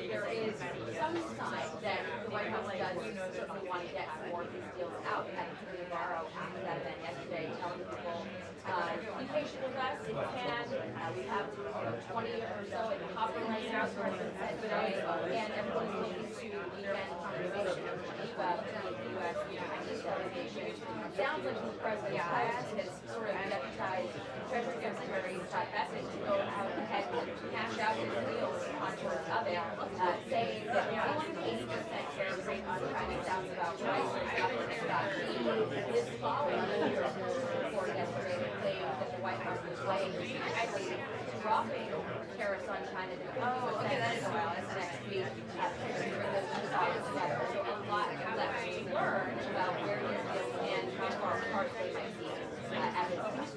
there is some sign that the White House does certainly want to get more of these deals out. I had to borrow after that event yesterday, telling people, be patient with us if you can. We have 20 or so in the hopper right now, so today, and everyone's looking to begin conversation of Geneva with the U.S. Chinese delegation. Sounds like the President has sort of deputized Treasury Secretary Leavitt to go out and hash out his deals and contours of it, saying that 80% tariff rate on China sounds about right. This following the report yesterday that claimed that the White House was weighing actually dropping tariffs on China to 50%. Okay, that is a while. That's next week. So a lot left to learn about where these deals stand, how far apart they might be as it comes to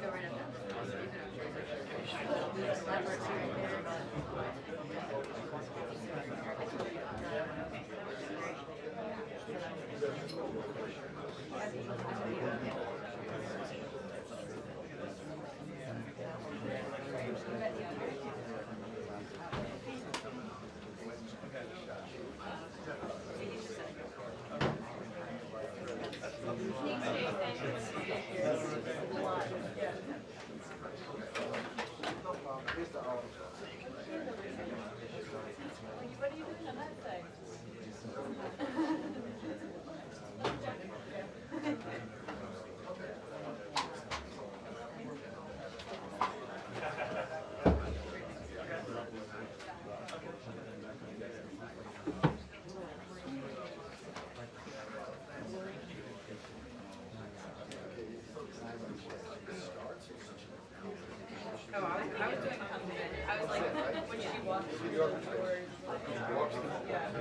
What are you doing on that side? Oh, I was doing something. I was like, when she walked through the doors, yeah.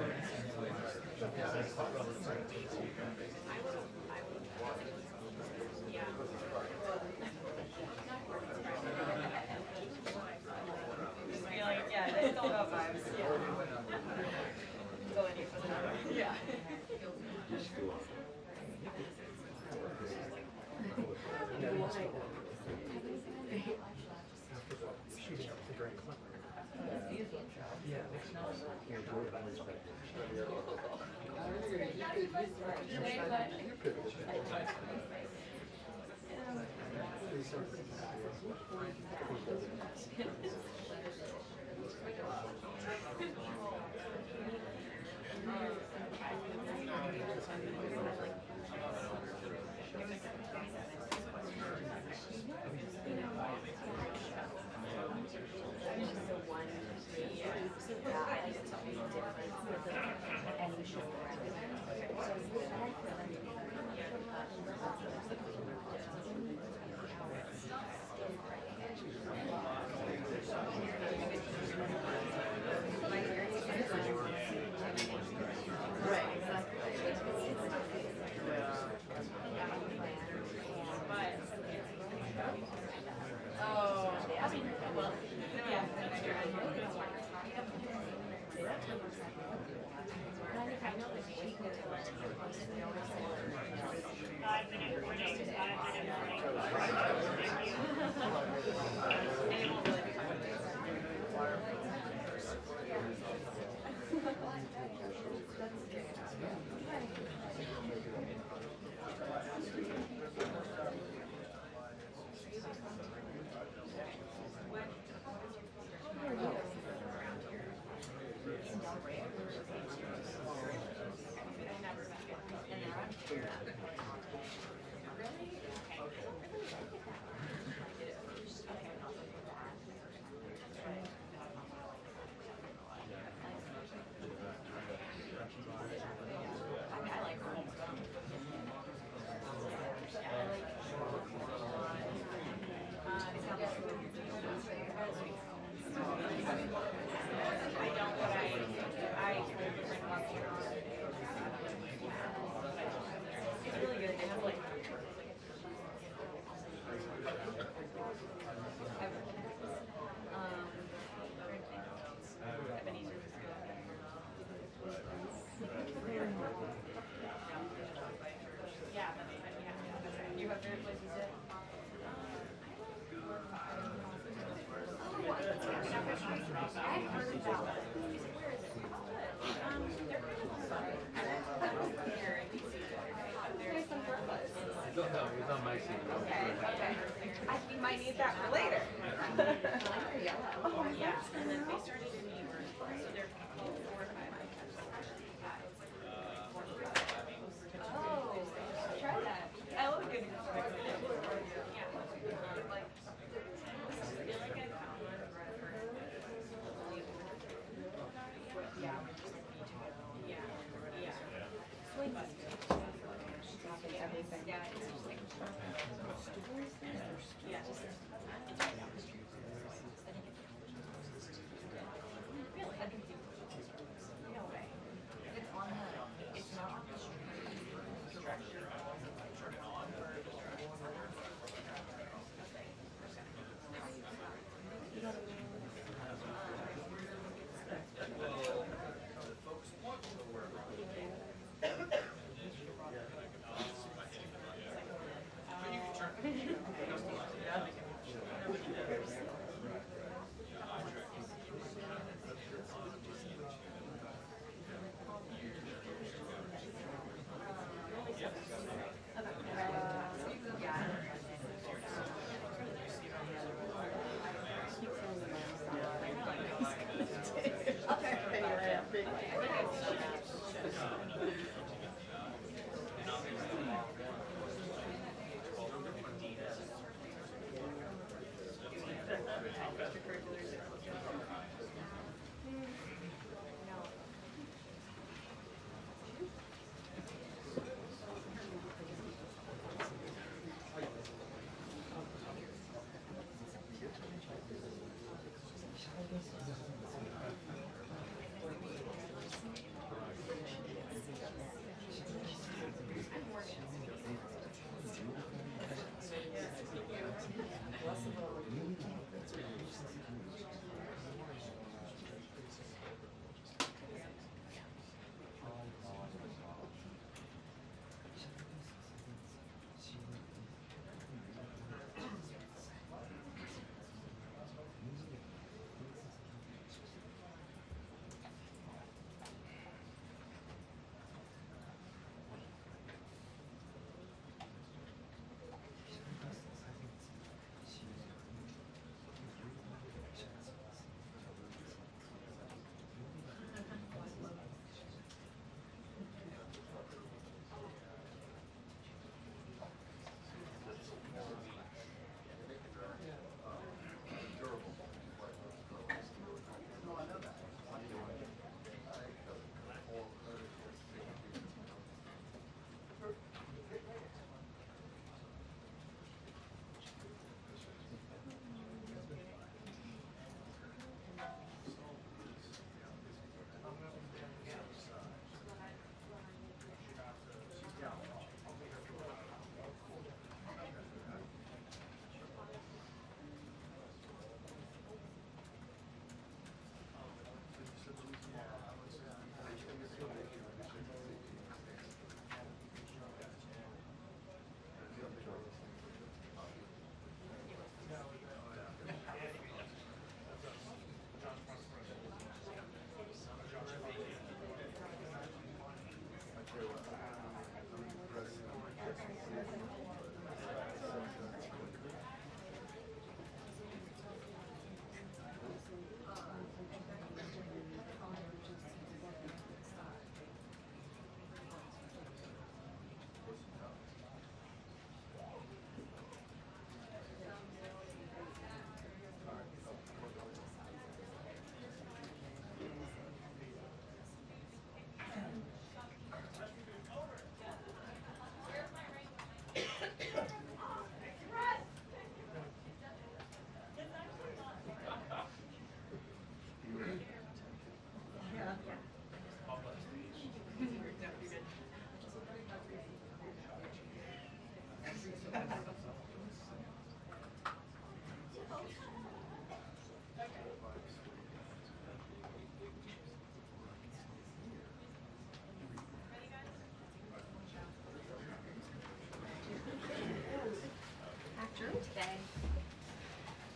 Yeah, it's all about vibes. Yeah. Go in here for the number. Yeah. Okay. We might need that for later. Yeah, and then they started in New York, so they're 4 or 5 Oh, try that. I love a good perspective. Yeah. Like, I feel like I found one for yeah. Yeah. Yeah. Swing. Everything. Yeah, it's just like yeah. Really? No way. It's on the, it's not on the street.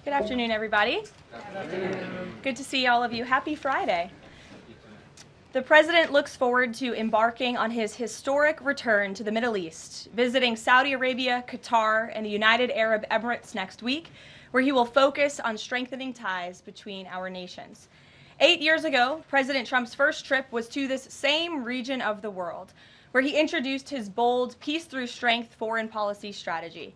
Good afternoon, everybody. Good to see all of you. Happy Friday. The president looks forward to embarking on his historic return to the Middle East, visiting Saudi Arabia, Qatar, and the United Arab Emirates next week, where he will focus on strengthening ties between our nations. 8 years ago, President Trump's first trip was to this same region of the world, where he introduced his bold peace through strength foreign policy strategy.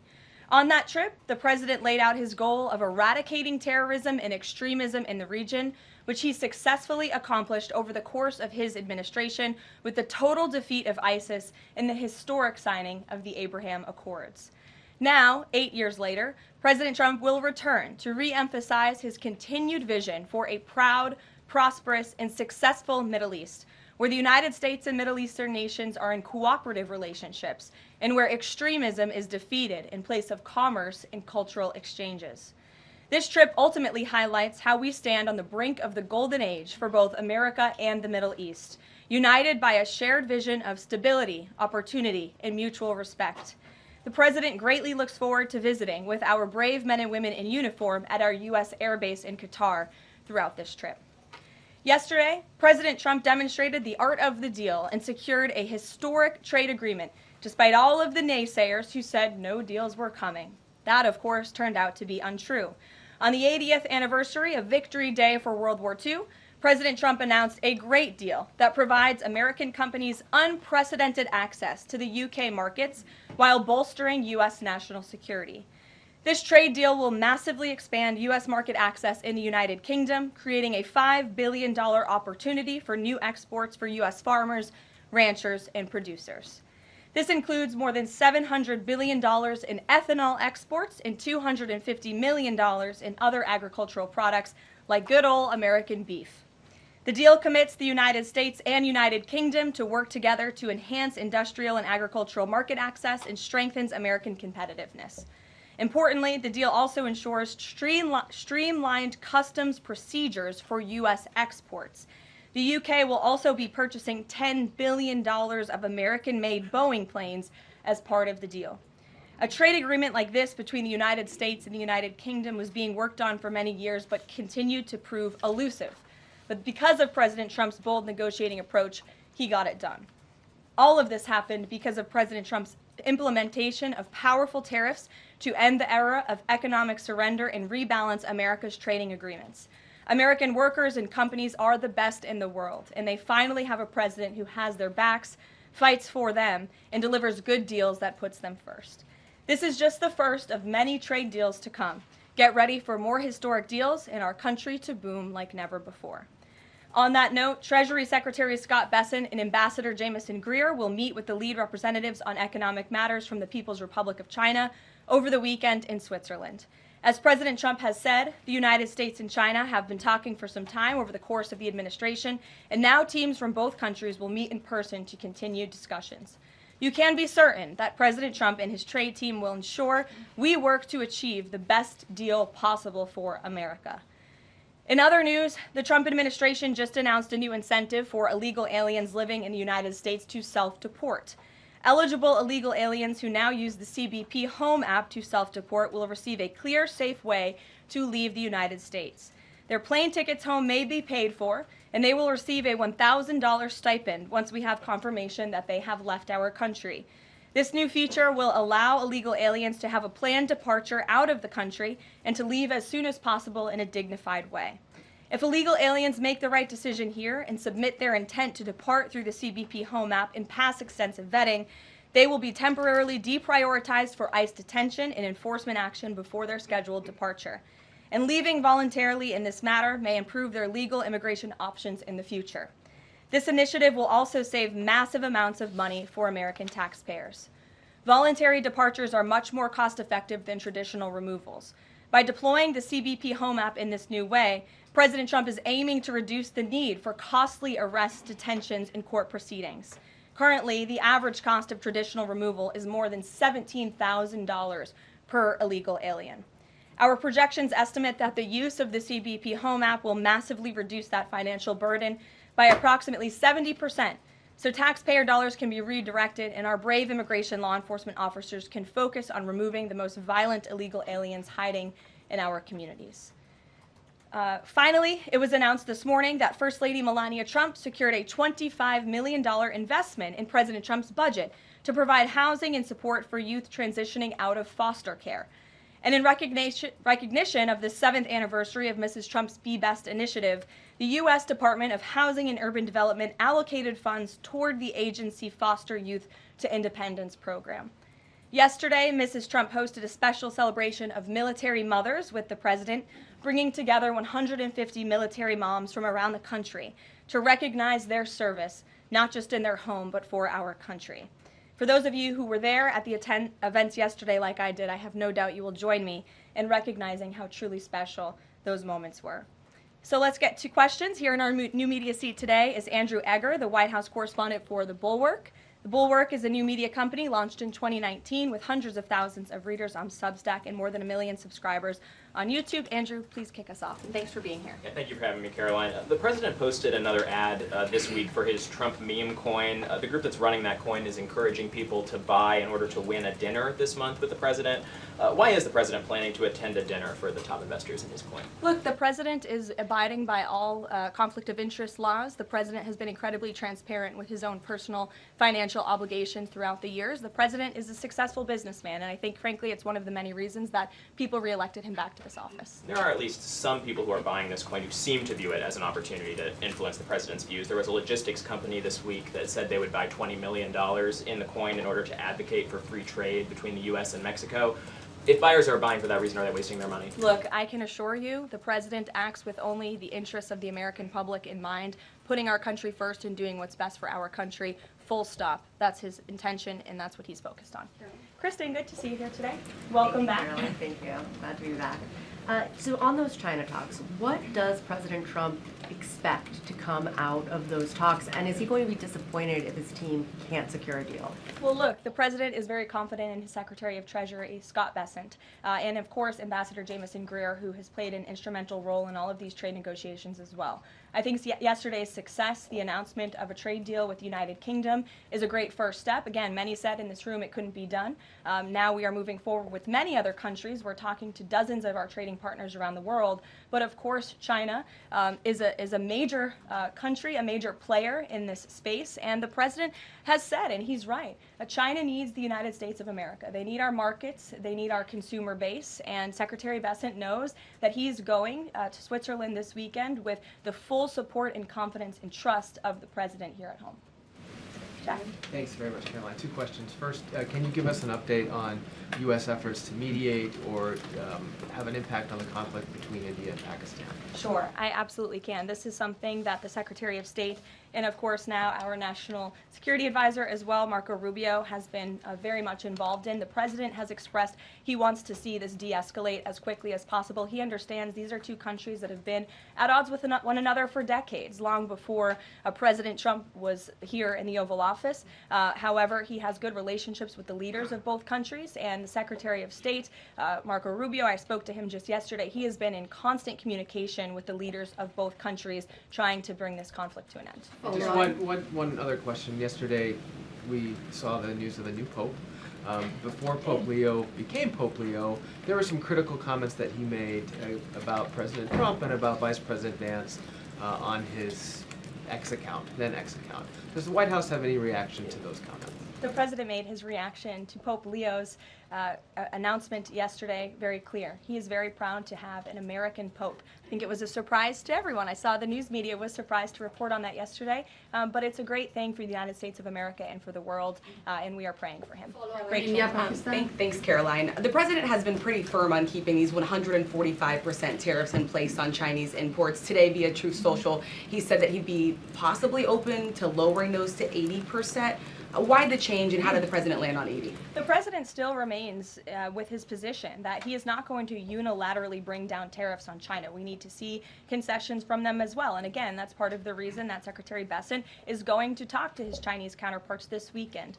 On that trip, the president laid out his goal of eradicating terrorism and extremism in the region, which he successfully accomplished over the course of his administration with the total defeat of ISIS and the historic signing of the Abraham Accords. Now, 8 years later, President Trump will return to re-emphasize his continued vision for a proud, prosperous, and successful Middle East, where the United States and Middle Eastern nations are in cooperative relationships, and where extremism is defeated in place of commerce and cultural exchanges. This trip ultimately highlights how we stand on the brink of the golden age for both America and the Middle East, united by a shared vision of stability, opportunity, and mutual respect. The president greatly looks forward to visiting with our brave men and women in uniform at our U.S. Air Base in Qatar throughout this trip. Yesterday, President Trump demonstrated the art of the deal and secured a historic trade agreement, despite all of the naysayers who said no deals were coming. That, of course, turned out to be untrue. On the 80th anniversary of Victory Day for World War II, President Trump announced a great deal that provides American companies unprecedented access to the UK markets while bolstering U.S. national security. This trade deal will massively expand U.S. market access in the United Kingdom, creating a $5 billion opportunity for new exports for U.S. farmers, ranchers, and producers. This includes more than $700 billion in ethanol exports and $250 million in other agricultural products like good old American beef. The deal commits the United States and United Kingdom to work together to enhance industrial and agricultural market access and strengthens American competitiveness. Importantly, the deal also ensures streamlined customs procedures for U.S. exports. The UK will also be purchasing $10 billion of American-made Boeing planes as part of the deal. A trade agreement like this between the United States and the United Kingdom was being worked on for many years but continued to prove elusive. But because of President Trump's bold negotiating approach, he got it done. All of this happened because of President Trump's implementation of powerful tariffs to end the era of economic surrender and rebalance America's trading agreements. American workers and companies are the best in the world, and they finally have a president who has their backs, fights for them, and delivers good deals that puts them first. This is just the first of many trade deals to come. Get ready for more historic deals and our country to boom like never before. On that note, Treasury Secretary Scott Bessent and Ambassador Jamieson Greer will meet with the lead representatives on economic matters from the People's Republic of China over the weekend in Switzerland. As President Trump has said, the United States and China have been talking for some time over the course of the administration, and now teams from both countries will meet in person to continue discussions. You can be certain that President Trump and his trade team will ensure we work to achieve the best deal possible for America. In other news, the Trump administration just announced a new incentive for illegal aliens living in the United States to self-deport. Eligible illegal aliens who now use the CBP Home app to self-deport will receive a clear, safe way to leave the United States. Their plane tickets home may be paid for, and they will receive a $1,000 stipend once we have confirmation that they have left our country. This new feature will allow illegal aliens to have a planned departure out of the country and to leave as soon as possible in a dignified way. If illegal aliens make the right decision here and submit their intent to depart through the CBP Home app and pass extensive vetting, they will be temporarily deprioritized for ICE detention and enforcement action before their scheduled departure. And leaving voluntarily in this matter may improve their legal immigration options in the future. This initiative will also save massive amounts of money for American taxpayers. Voluntary departures are much more cost-effective than traditional removals. By deploying the CBP Home app in this new way, President Trump is aiming to reduce the need for costly arrests, detentions, and court proceedings. Currently, the average cost of traditional removal is more than $17,000 per illegal alien. Our projections estimate that the use of the CBP Home app will massively reduce that financial burden by approximately 70%, so taxpayer dollars can be redirected and our brave immigration law enforcement officers can focus on removing the most violent illegal aliens hiding in our communities. Finally, it was announced this morning that First Lady Melania Trump secured a $25 million investment in President Trump's budget to provide housing and support for youth transitioning out of foster care. And in recognition of the 7th anniversary of Mrs. Trump's Be Best initiative, the U.S. Department of Housing and Urban Development allocated funds toward the agency Foster Youth to Independence program. Yesterday, Mrs. Trump hosted a special celebration of military mothers with the president, bringing together 150 military moms from around the country to recognize their service, not just in their home, but for our country. For those of you who were there at the events yesterday like I did, I have no doubt you will join me in recognizing how truly special those moments were. So let's get to questions. Here in our new media seat today is Andrew Egger, the White House correspondent for The Bulwark. The Bulwark is a new media company launched in 2019 with hundreds of thousands of readers on Substack and more than 1 million subscribers on YouTube. Andrew, please kick us off, and thanks for being here. Yeah, thank you for having me, Caroline. The president posted another ad this week for his Trump meme coin. The group that's running that coin is encouraging people to buy in order to win a dinner this month with the president. Why is the president planning to attend a dinner for the top investors in his coin? Look, the president is abiding by all conflict of interest laws. The president has been incredibly transparent with his own personal financial obligations throughout the years. The president is a successful businessman, and I think, frankly, it's one of the many reasons that people reelected him back to this office. There are at least some people who are buying this coin who seem to view it as an opportunity to influence the president's views. There was a logistics company this week that said they would buy $20 million in the coin in order to advocate for free trade between the U.S. and Mexico. If buyers are buying for that reason, are they wasting their money? Look, I can assure you the president acts with only the interests of the American public in mind, putting our country first and doing what's best for our country, full stop. That's his intention, and that's what he's focused on. Kristen, good to see you here today. Welcome back. Caroline. Thank you. Glad to be back. So on those China talks, what does President Trump expect to come out of those talks, and is he going to be disappointed if his team can't secure a deal? Well, look, the president is very confident in his Secretary of Treasury, Scott Bessent, and of course Ambassador Jamieson Greer, who has played an instrumental role in all of these trade negotiations as well. I think yesterday's success, the announcement of a trade deal with the United Kingdom, is a great first step. Again, many said in this room it couldn't be done. Now we are moving forward with many other countries. We're talking to dozens of our trading partners around the world. But of course, China is a major country, a major player in this space. And the president has said, and he's right, China needs the United States of America. They need our markets. They need our consumer base. And Secretary Bessent knows that he's going to Switzerland this weekend with the full support and confidence and trust of the president here at home. Jack? Thanks very much, Caroline. Two questions. First, can you give us an update on U.S. efforts to mediate or have an impact on the conflict between India and Pakistan? Sure, I absolutely can. This is something that the Secretary of State and, of course, now our National Security Advisor as well, Marco Rubio, has been very much involved in. The president has expressed he wants to see this de-escalate as quickly as possible. He understands these are two countries that have been at odds with one another for decades, long before President Trump was here in the Oval Office. However, he has good relationships with the leaders of both countries, and the Secretary of State, Marco Rubio, I spoke to him just yesterday. He has been in constant communication with the leaders of both countries trying to bring this conflict to an end. Just one other question. Yesterday, we saw the news of the new Pope. Before Pope Leo became Pope Leo, there were some critical comments that he made about President Trump and about Vice President Vance on his then X account. Does the White House have any reaction to those comments? The president made his reaction to Pope Leo's announcement yesterday very clear. He is very proud to have an American Pope. I think it was a surprise to everyone. I saw the news media was surprised to report on that yesterday, but it's a great thing for the United States of America and for the world, and we are praying for him. Thanks, Caroline. The president has been pretty firm on keeping these 145% tariffs in place on Chinese imports. Today, via Truth Social, he said that he'd be possibly open to lowering those to 80%. Why the change, and how did the president land on 80? The president still remains with his position that he is not going to unilaterally bring down tariffs on China. We need to see concessions from them as well. And again, that's part of the reason that Secretary Bessent is going to talk to his Chinese counterparts this weekend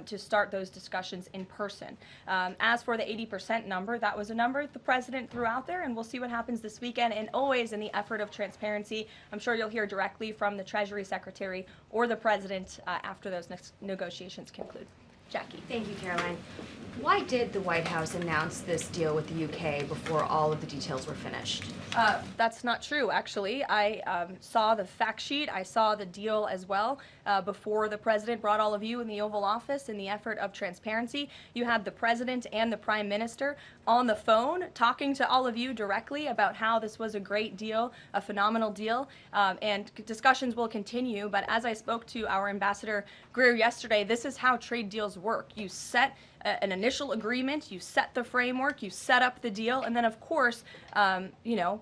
to start those discussions in person. As for the 80% number, that was a number the president threw out there, and we'll see what happens this weekend. And always in the effort of transparency, I'm sure you'll hear directly from the Treasury Secretary or the president after those negotiations conclude. Jackie. Thank you, Caroline. Why did the White House announce this deal with the UK before all of the details were finished? That's not true, actually. I saw the fact sheet. I saw the deal as well before the president brought all of you in the Oval Office in the effort of transparency. You had the president and the prime minister on the phone talking to all of you directly about how this was a great deal, a phenomenal deal, and discussions will continue. But as I spoke to our Ambassador Greer yesterday, this is how trade deals work. You set an initial agreement, you set the framework, you set up the deal, and then of course, you know,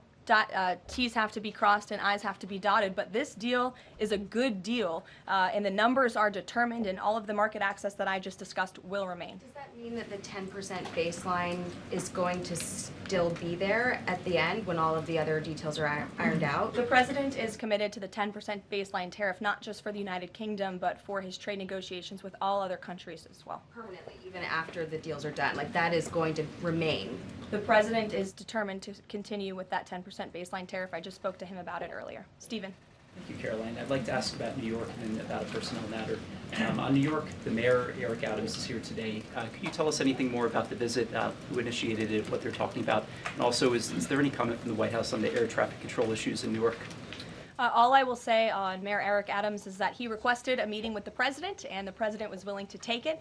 T's have to be crossed and I's have to be dotted, but this deal is a good deal, and the numbers are determined, and all of the market access that I just discussed will remain. Does that mean that the 10% baseline is going to still be there at the end when all of the other details are ironed out? The president is committed to the 10% baseline tariff, not just for the United Kingdom, but for his trade negotiations with all other countries as well. Permanently, even after the deals are done, like that is going to remain. The president is determined to continue with that 10% baseline tariff. I just spoke to him about it earlier. Stephen. Thank you, Caroline. I'd like to ask about New York and about a personnel matter. On New York, the mayor, Eric Adams, is here today. Could you tell us anything more about the visit, who initiated it, what they're talking about? And also, is there any comment from the White House on the air traffic control issues in Newark? All I will say on Mayor Eric Adams is that he requested a meeting with the president, and the president was willing to take it.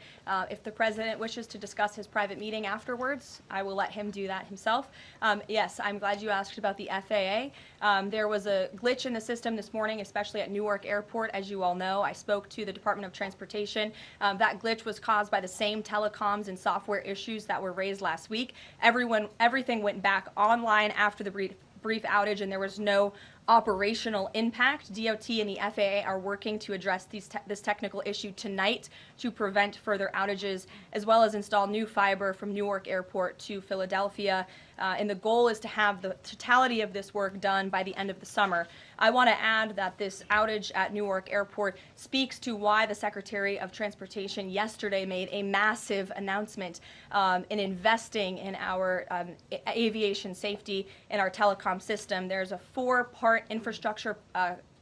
If the president wishes to discuss his private meeting afterwards, I will let him do that himself. Yes, I'm glad you asked about the FAA. There was a glitch in the system this morning, especially at Newark Airport, as you all know. I spoke to the Department of Transportation. That glitch was caused by the same telecoms and software issues that were raised last week. Everything went back online after the brief outage, and there was no operational impact. DOT and the FAA are working to address this technical issue tonight to prevent further outages, as well as install new fiber from Newark Airport to Philadelphia. And the goal is to have the totality of this work done by the end of the summer. I want to add that this outage at Newark Airport speaks to why the Secretary of Transportation yesterday made a massive announcement in investing in our aviation safety and our telecom system. There's a 4-part infrastructure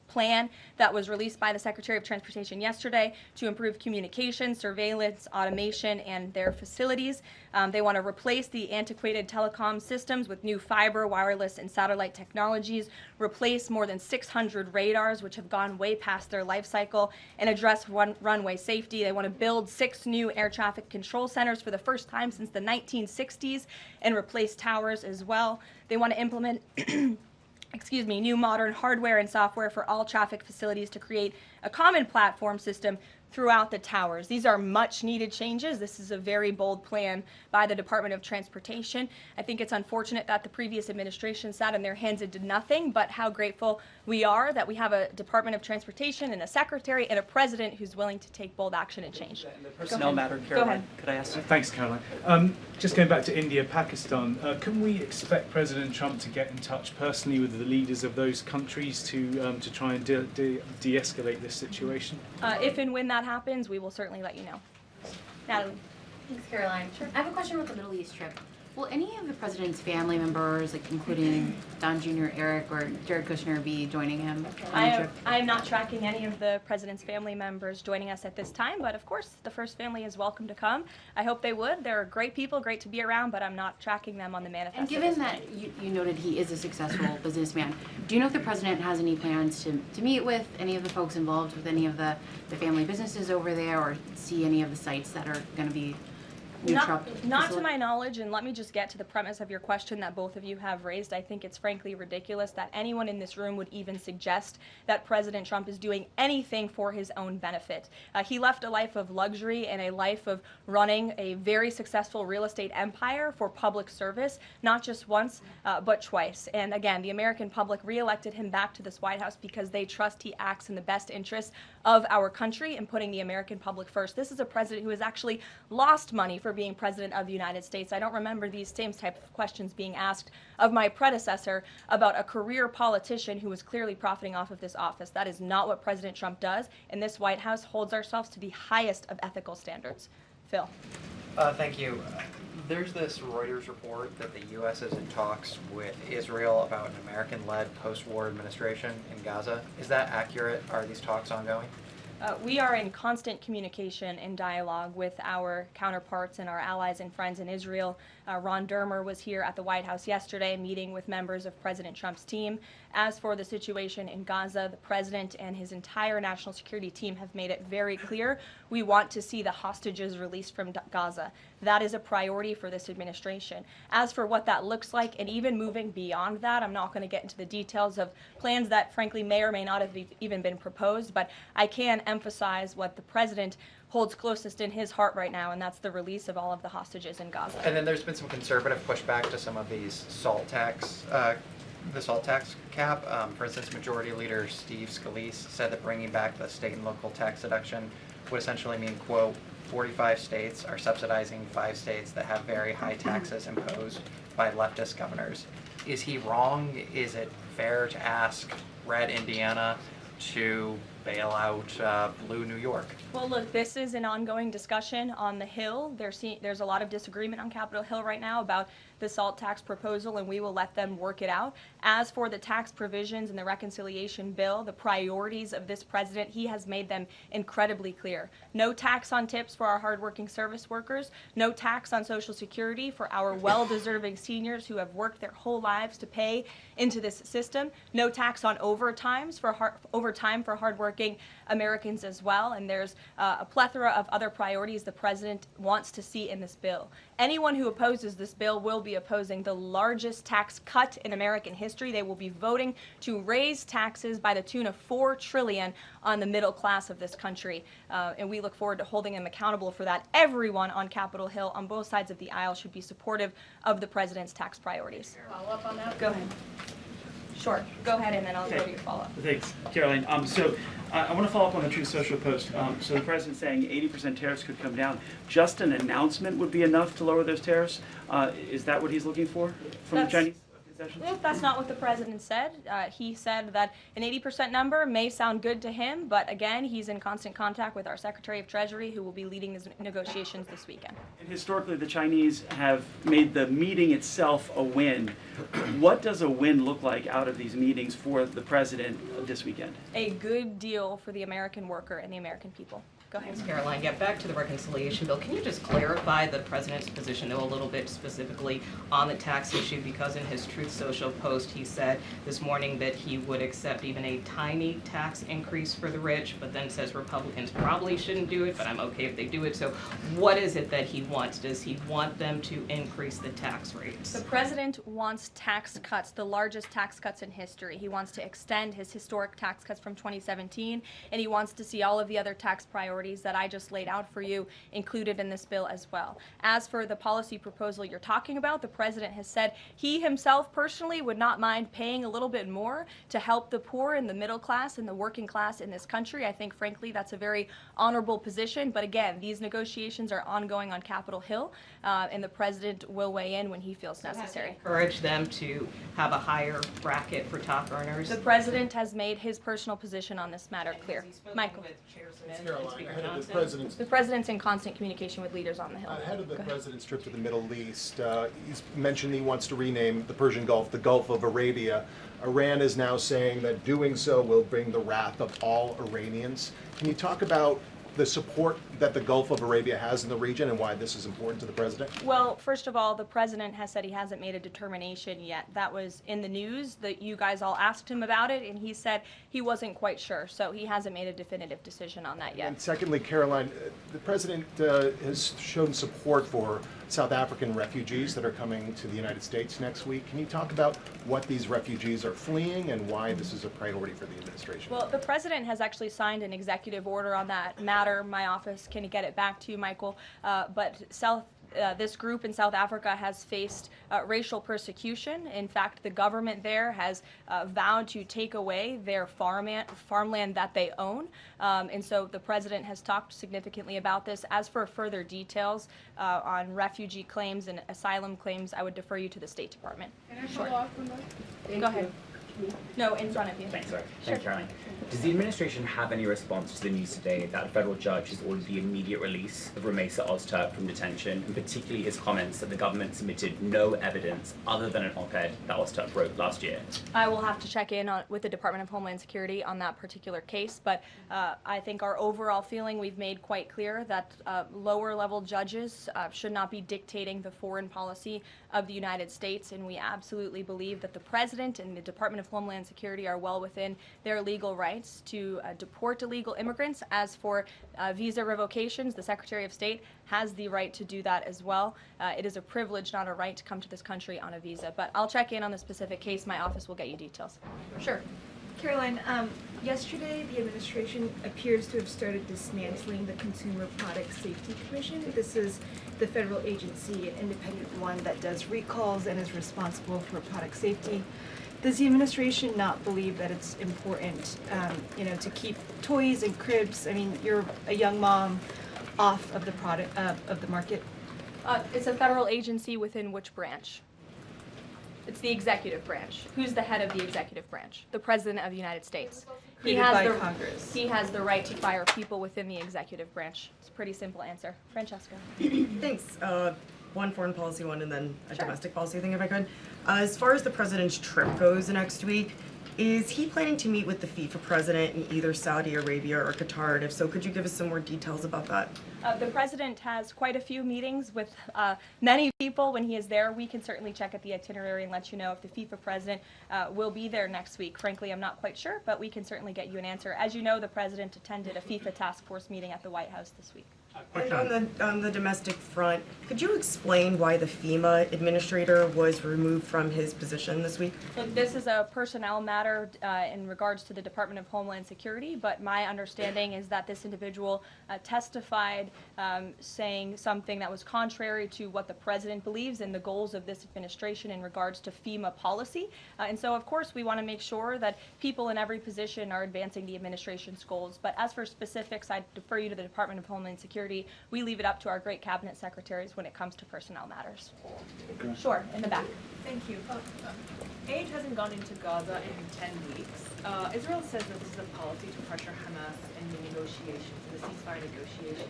plan that was released by the Secretary of Transportation yesterday to improve communication, surveillance, automation, and their facilities. They want to replace the antiquated telecom systems with new fiber, wireless, and satellite technologies, replace more than 600 radars, which have gone way past their life cycle, and address runway safety. They want to build 6 new air traffic control centers for the first time since the 1960s and replace towers as well. They want to implement new modern hardware and software for all traffic facilities to create a common platform system throughout the towers. These are much needed changes. This is a very bold plan by the Department of Transportation. I think it's unfortunate that the previous administration sat on their hands and did nothing, but how grateful we are that we have a Department of Transportation and a secretary and a president who's willing to take bold action and change. The personnel matter, Caroline, could I ask? Thanks, Caroline. Just going back to India, Pakistan, can we expect President Trump to get in touch personally with the leaders of those countries to try and de-escalate this situation? If and when that happens, we will certainly let you know. Natalie. Thanks, Caroline. Sure. I have a question about the Middle East trip. Will any of the president's family members, like including Don Jr., Eric, or Jared Kushner, be joining him on the trip? I am not tracking any of the president's family members joining us at this time, but of course the first family is welcome to come. I hope they would. They're great people, great to be around, but I'm not tracking them on the manifest. And given that you noted he is a successful businessman, do you know if the president has any plans to meet with any of the folks involved with any of the family businesses over there, or see any of the sites that are going to be Not to my knowledge, and let me just get to the premise of your question that both of you have raised. I think it's frankly ridiculous that anyone in this room would even suggest that President Trump is doing anything for his own benefit. He left a life of luxury and a life of running a very successful real estate empire for public service, not just once, but twice. And again, the American public reelected him back to this White House because they trust he acts in the best interest of our country and putting the American public first. This is a president who has actually lost money for being president of the United States. I don't remember these same type of questions being asked of my predecessor about a career politician who was clearly profiting off of this office. That is not what President Trump does, and this White House holds ourselves to the highest of ethical standards. Phil. Thank you. There's this Reuters report that the U.S. is in talks with Israel about an American-led post-war administration in Gaza. Is that accurate? Are these talks ongoing? We are in constant communication and dialogue with our counterparts and our allies and friends in Israel. Ron Dermer was here at the White House yesterday meeting with members of President Trump's team. As for the situation in Gaza, the president and his entire national security team have made it very clear we want to see the hostages released from Gaza. That is a priority for this administration. As for what that looks like, and even moving beyond that, I'm not going to get into the details of plans that frankly may or may not have even been proposed, but I can emphasize what the president holds closest in his heart right now, and that's the release of all of the hostages in Gaza. And then there's been some conservative pushback to some of these salt tax, the salt tax cap. For instance, Majority Leader Steve Scalise said that bringing back the state and local tax deduction would essentially mean, quote, 45 states are subsidizing 5 states that have very high taxes imposed by leftist governors. Is he wrong? Is it fair to ask red Indiana to bail out blue New York? Well, look, this is an ongoing discussion on the Hill. There's a lot of disagreement on Capitol Hill right now about the SALT tax proposal, and we will let them work it out. As for the tax provisions in the reconciliation bill, the priorities of this president, he has made them incredibly clear. No tax on tips for our hardworking service workers, no tax on Social Security for our well-deserving seniors who have worked their whole lives to pay into this system, no tax on overtime for hardworking Americans as well, and there's a plethora of other priorities the president wants to see in this bill. Anyone who opposes this bill will be opposing the largest tax cut in American history. They will be voting to raise taxes by the tune of $4 trillion on the middle class of this country, and we look forward to holding them accountable for that. Everyone on Capitol Hill on both sides of the aisle should be supportive of the president's tax priorities. Follow up on that? Go ahead. Sure. Go ahead, and then I'll go to your follow-up. Thanks, Caroline. So I want to follow up on the Truth Social post. So the president's saying 80% tariffs could come down. Just an announcement would be enough to lower those tariffs. Is that what he's looking for from the Chinese? Well, that's not what the president said. He said that an 80% number may sound good to him, but again, he's in constant contact with our Secretary of Treasury, who will be leading these negotiations this weekend. And historically, the Chinese have made the meeting itself a win. What does a win look like out of these meetings for the president this weekend? A good deal for the American worker and the American people. Go ahead. Thanks, Caroline. Yeah, back to the reconciliation bill. Can you just clarify the president's position a little bit specifically on the tax issue? Because in his Truth Social post, he said this morning that he would accept even a tiny tax increase for the rich, but then says Republicans probably shouldn't do it, but I'm okay if they do it. So what is it that he wants? Does he want them to increase the tax rates? The president wants tax cuts, the largest tax cuts in history. He wants to extend his historic tax cuts from 2017, and he wants to see all of the other tax priorities that I just laid out for you included in this bill as well. As for the policy proposal you're talking about, the president has said he himself personally would not mind paying a little bit more to help the poor and the middle class and the working class in this country. I think, frankly, that's a very honorable position. But again, these negotiations are ongoing on Capitol Hill, and the president will weigh in when he feels necessary. Encourage them to have a higher bracket for top earners? The president has made his personal position on this matter clear. Michael. The president's in constant communication with leaders on the Hill. Ahead of the president's trip to the Middle East, he's mentioned he wants to rename the Persian Gulf the Gulf of Arabia. Iran is now saying that doing so will bring the wrath of all Iranians. Can you talk about the support that the Gulf of Arabia has in the region and why this is important to the president? Well, first of all, the president has said he hasn't made a determination yet. That was in the news that you guys all asked him about it, and he said he wasn't quite sure. So he hasn't made a definitive decision on that yet. And secondly, Caroline, the president has shown support for South African refugees that are coming to the United States next week. Can you talk about what these refugees are fleeing and why this is a priority for the administration? Well, the president has actually signed an executive order on that matter. My office can get it back to you, Michael. But this group in South Africa has faced racial persecution. In fact, the government there has vowed to take away their farmland that they own. And so the president has talked significantly about this. As for further details on refugee claims and asylum claims, I would defer you to the State Department. Can I follow up on that? Go ahead. No, in front of you. Thanks, sorry. Sure. Thanks, Caroline. Does the administration have any response to the news today that a federal judge has ordered the immediate release of Ramesa Ozturk from detention, and particularly his comments that the government submitted no evidence other than an op-ed that Ozturk wrote last year? I will have to check in with the Department of Homeland Security on that particular case, but I think our overall feeling, we've made quite clear that lower level judges should not be dictating the foreign policy of the United States, and we absolutely believe that the President and the Department of Homeland Security are well within their legal rights to deport illegal immigrants. As for visa revocations, the Secretary of State has the right to do that as well. It is a privilege, not a right, to come to this country on a visa. But I'll check in on the specific case. My office will get you details. Sure. Caroline, yesterday the administration appears to have started dismantling the Consumer Product Safety Commission. This is the federal agency, an independent one that does recalls and is responsible for product safety. Does the administration not believe that it's important, to keep toys and cribs? I mean, you're a young mom, off of the product of the market. It's a federal agency within which branch? It's the executive branch. Who's the head of the executive branch? The President of the United States. He has the right to fire people within the executive branch. It's a pretty simple answer. Francesca. Thanks. One foreign policy one and then a domestic policy thing if I could. As far as the president's trip goes next week, is he planning to meet with the FIFA president in either Saudi Arabia or Qatar? And if so, could you give us some more details about that? The president has quite a few meetings with many people when he is there. We can certainly check at the itinerary and let you know if the FIFA president will be there next week. Frankly, I'm not quite sure, but we can certainly get you an answer. As you know, the president attended a FIFA task force meeting at the White House this week. And on the domestic front, could you explain why the FEMA administrator was removed from his position this week? Look, this is a personnel matter in regards to the Department of Homeland Security, but my understanding is that this individual testified saying something that was contrary to what the president believes and the goals of this administration in regards to FEMA policy. And so, of course, we want to make sure that people in every position are advancing the administration's goals. But as for specifics, I defer you to the Department of Homeland Security. We leave it up to our great cabinet secretaries when it comes to personnel matters. Okay. Sure, in the back. Thank you. Aid hasn't gone into Gaza in 10 weeks. Israel says that this is a policy to pressure Hamas in the negotiations, in the ceasefire negotiations.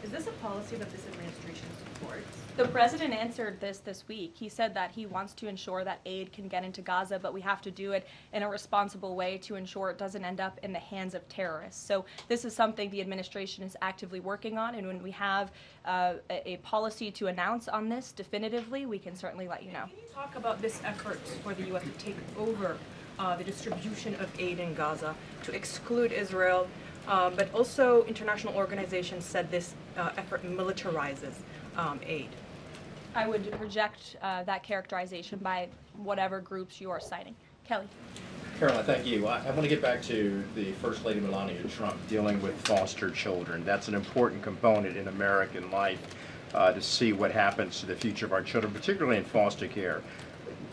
Is this a policy that this administration supports? The president answered this week. He said that he wants to ensure that aid can get into Gaza, but we have to do it in a responsible way to ensure it doesn't end up in the hands of terrorists. So this is something the administration is actively working on, and when we have a policy to announce on this definitively, we can certainly let you know. Can you talk about this effort for the U.S. to take over the distribution of aid in Gaza, to exclude Israel, but also international organizations said this effort militarizes aid? I would reject that characterization by whatever groups you are citing. Kelly. Caroline, thank you. I want to get back to the First Lady Melania Trump dealing with foster children. That's an important component in American life to see what happens to the future of our children, particularly in foster care.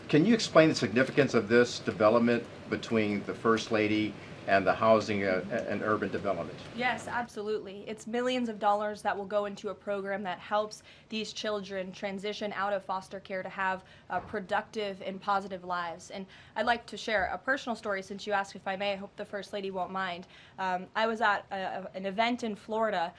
Can you explain the significance of this development between the First Lady and the housing and urban development? Yes, absolutely. It's millions of dollars that will go into a program that helps these children transition out of foster care to have productive and positive lives. And I'd like to share a personal story since you asked if I may. I hope the First Lady won't mind. I was at an event in Florida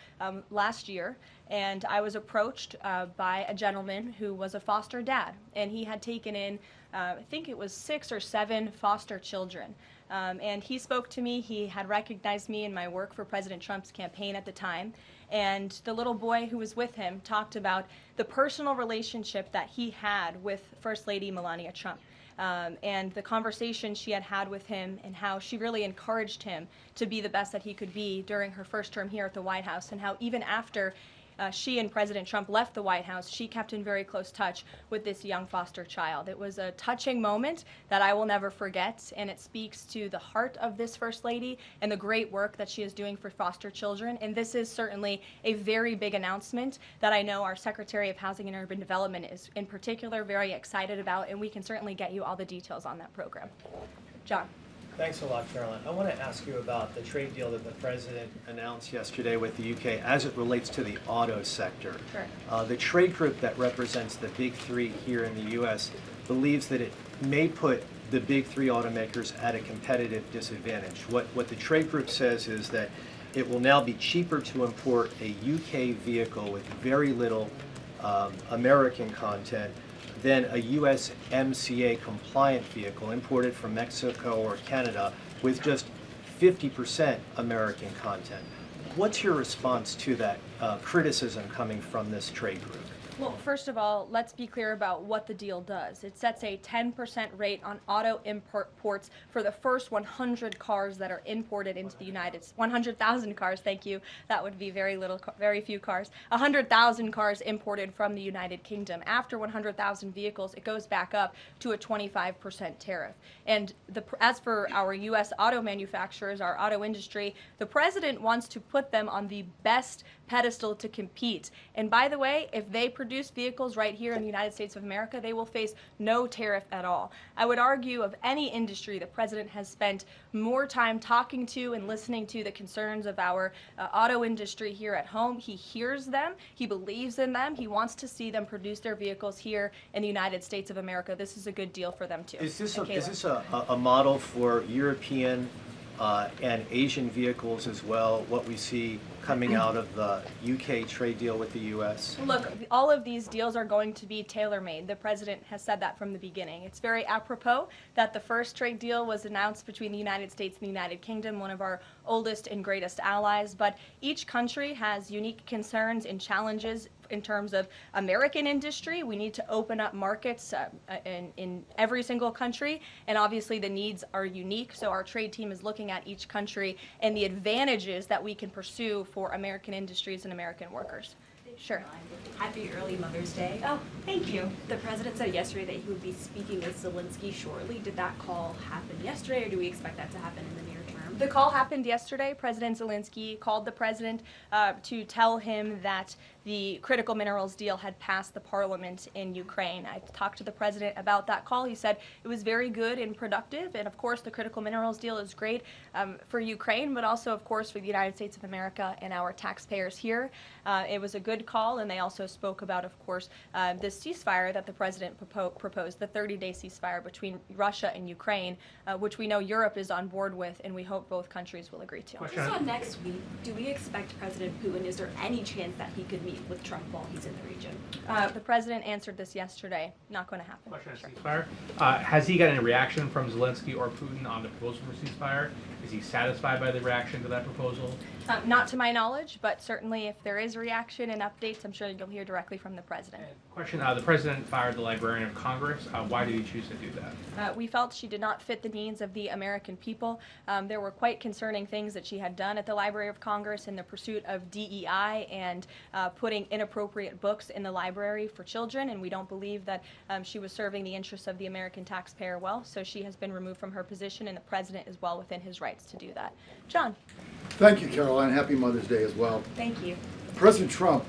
last year, and I was approached by a gentleman who was a foster dad, and he had taken in I think it was 6 or 7 foster children. And he spoke to me. He had recognized me in my work for President Trump's campaign at the time. And the little boy who was with him talked about the personal relationship that he had with First Lady Melania Trump. And the conversation she had had with him and how she really encouraged him to be the best that he could be during her first term here at the White House, and how even after she and President Trump left the White House, she kept in very close touch with this young foster child. It was a touching moment that I will never forget, and it speaks to the heart of this First Lady and the great work that she is doing for foster children. And this is certainly a very big announcement that I know our Secretary of Housing and Urban Development is in particular very excited about, and we can certainly get you all the details on that program. John. Thanks a lot, Caroline. I want to ask you about the trade deal that the President announced yesterday with the UK as it relates to the auto sector. Sure. The trade group that represents the big three here in the U.S. believes that it may put the big three automakers at a competitive disadvantage. What the trade group says is that it will now be cheaper to import a UK vehicle with very little American content than a USMCA compliant vehicle imported from Mexico or Canada with just 50% American content. What's your response to that criticism coming from this trade group? Well, first of all, let's be clear about what the deal does. It sets a 10% rate on auto imports for the first 100 cars that are imported into the United States. 100,000 cars, thank you. That would be very few cars. 100,000 cars imported from the United Kingdom. After 100,000 vehicles, it goes back up to a 25% tariff. And as for our U.S. auto manufacturers, our auto industry, the president wants to put them on the best pedestal to compete. And by the way, if they produce vehicles right here in the United States of America, they will face no tariff at all. I would argue of any industry, the president has spent more time talking to and listening to the concerns of our auto industry here at home. He hears them, he believes in them, he wants to see them produce their vehicles here in the United States of America. This is a good deal for them too. Is this a model for European and Asian vehicles as well, what we see coming out of the UK trade deal with the US? Look, all of these deals are going to be tailor-made. The president has said that from the beginning. It's very apropos that the first trade deal was announced between the United States and the United Kingdom, one of our oldest and greatest allies, but each country has unique concerns and challenges in terms of American industry. We need to open up markets in every single country, and obviously the needs are unique, so our trade team is looking at each country and the advantages that we can pursue for American industries and American workers. Sure. Happy early Mother's Day. Oh, thank you. The president said yesterday that he would be speaking with Zelensky shortly. Did that call happen yesterday, or do we expect that to happen in the near term? The call happened yesterday. President Zelensky called the president to tell him that the critical minerals deal had passed the parliament in Ukraine. I talked to the president about that call. He said it was very good and productive, and of course the critical minerals deal is great for Ukraine, but also of course for the United States of America and our taxpayers here. It was a good call, and they also spoke about, of course, this ceasefire that the president proposed, the 30-day ceasefire between Russia and Ukraine, which we know Europe is on board with, and we hope both countries will agree to. So next week, do we expect President Putin, is there any chance that he could meet with Trump while he's in the region? The president answered this yesterday. Not going to happen. Question on ceasefire. Has he got any reaction from Zelensky or Putin on the proposal for ceasefire? Is he satisfied by the reaction to that proposal? Not to my knowledge, but certainly if there is a reaction and updates, I'm sure you'll hear directly from the president. Question, the president fired the Librarian of Congress. Why did he choose to do that? We felt she did not fit the needs of the American people. There were quite concerning things that she had done at the Library of Congress in the pursuit of DEI and putting inappropriate books in the library for children, and we don't believe that she was serving the interests of the American taxpayer well, so she has been removed from her position, and the president is well within his rights to do that. John. Thank you, Caroline. Happy Mother's Day as well. Thank you. President Trump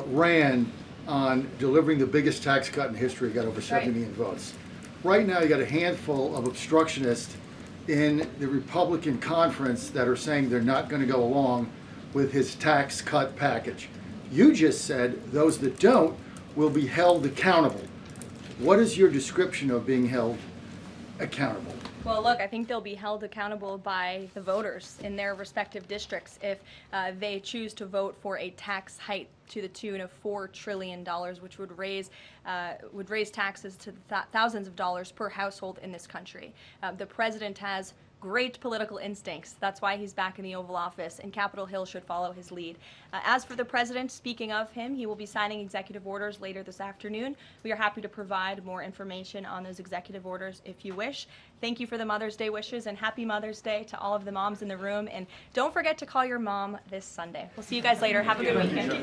ran on delivering the biggest tax cut in history, got over 70 million votes. Right now, you got a handful of obstructionists in the Republican conference that are saying they're not going to go along with his tax cut package. You just said those that don't will be held accountable. What is your description of being held accountable? Well, look, I think they'll be held accountable by the voters in their respective districts if they choose to vote for a tax hike to the tune of $4 trillion, which would raise taxes to thousands of dollars per household in this country. The president has great political instincts. That's why he's back in the Oval Office, and Capitol Hill should follow his lead. As for the president, speaking of him, he will be signing executive orders later this afternoon. We are happy to provide more information on those executive orders if you wish. Thank you for the Mother's Day wishes, and happy Mother's Day to all of the moms in the room. And don't forget to call your mom this Sunday. We'll see you guys later. Have a good weekend.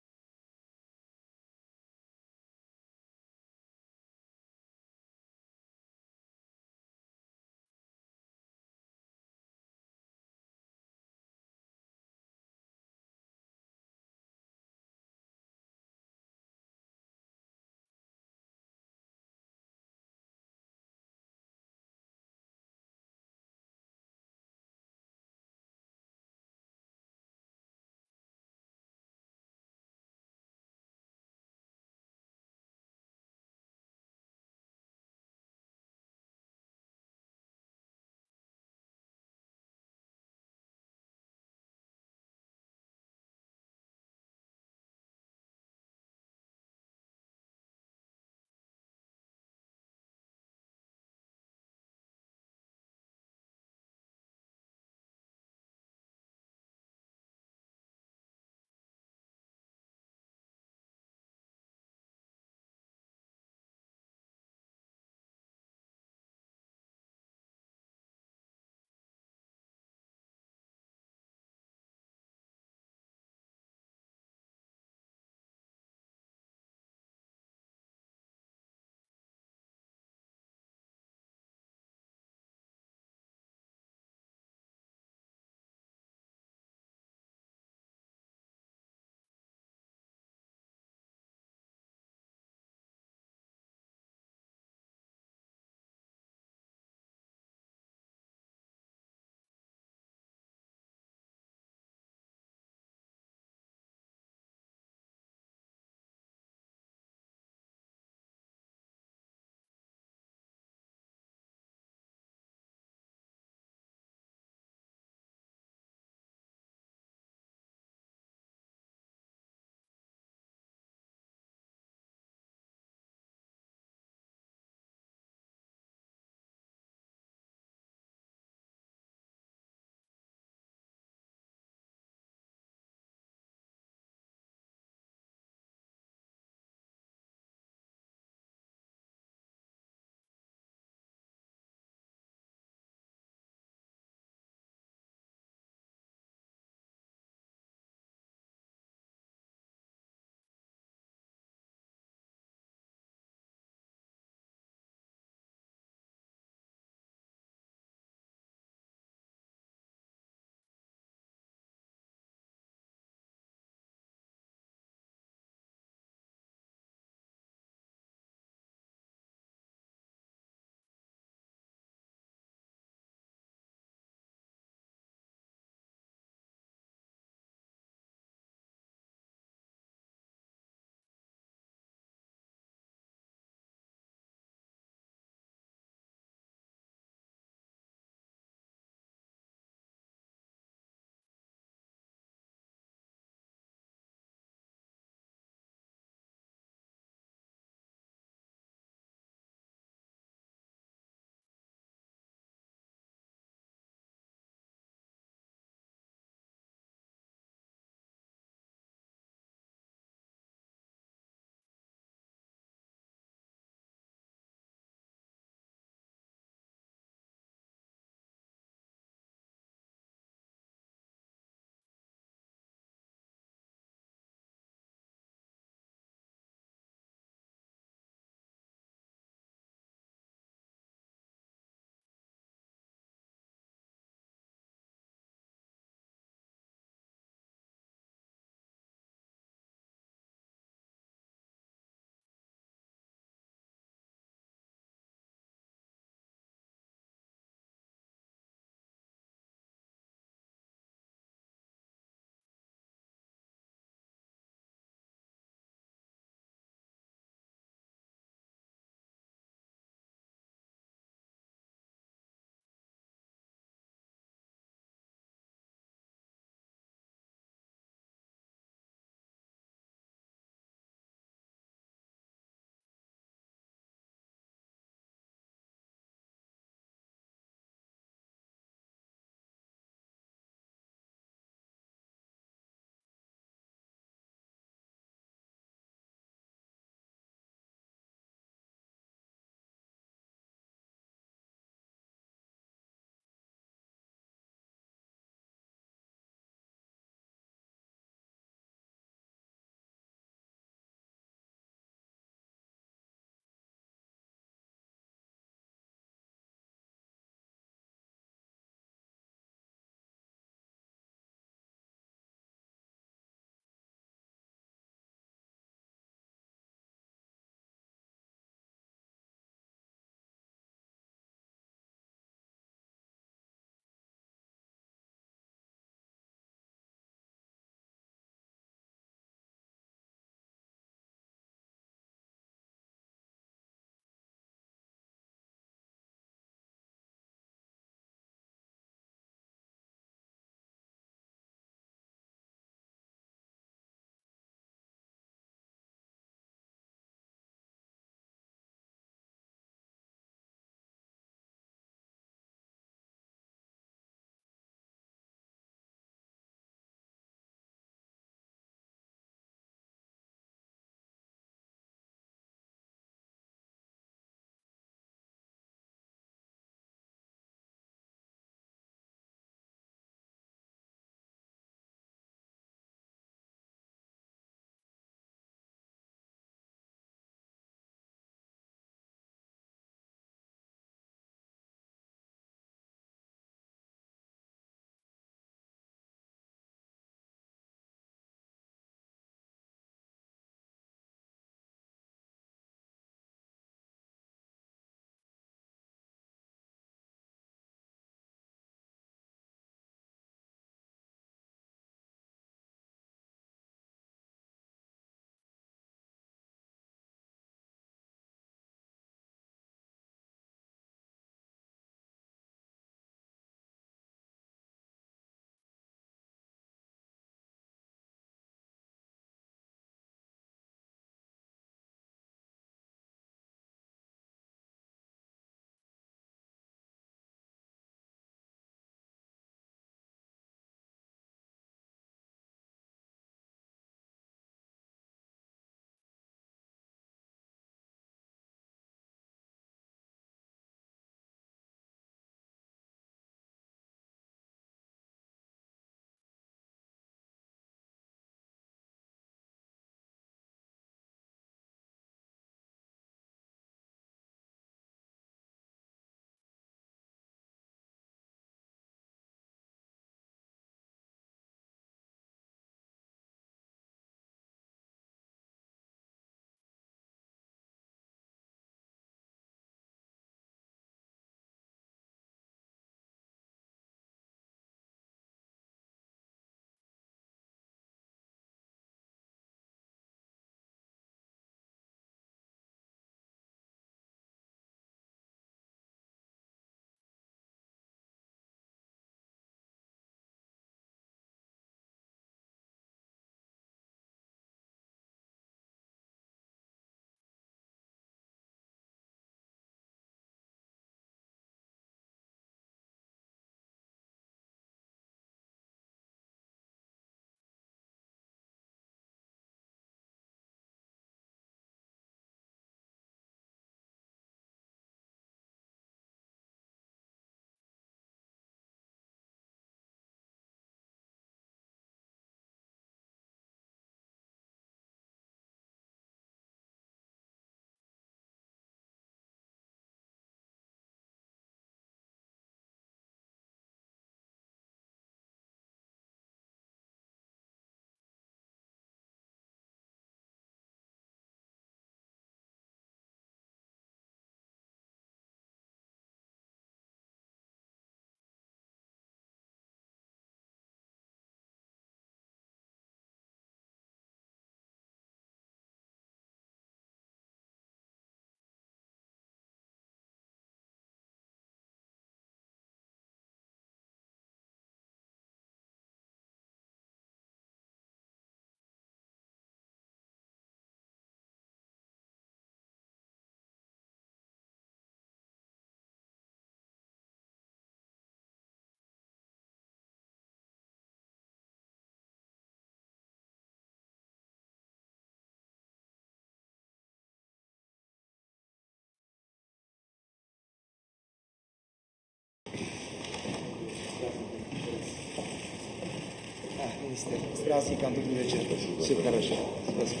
Minister. С праздником, добрый вечер. Все хорошо. Спасибо.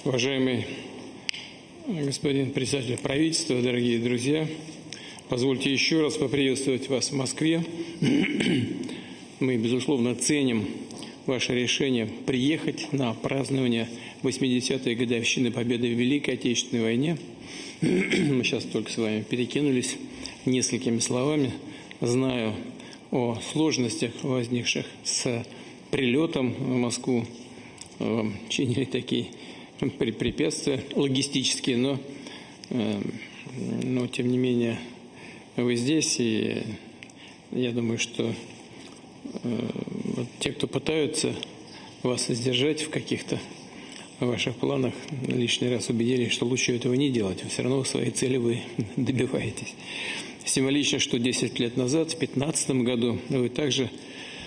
Уважаемый господин председатель правительства, дорогие друзья, позвольте еще раз поприветствовать вас в Москве. Мы, безусловно, ценим ваше решение приехать на празднование 80-й годовщины победы в Великой Отечественной войне. Мы сейчас только с вами перекинулись несколькими словами. Знаю о сложностях, возникших с прилетом в Москву. Вам чинили такие препятствия логистические, но тем не менее вы здесь, и я думаю, что вот те, кто пытаются вас сдержать в каких-то ваших планах, лишний раз убедились, что лучше этого не делать, все равно своей цели вы добиваетесь. Символично, что 10 лет назад, в 2015 году, вы также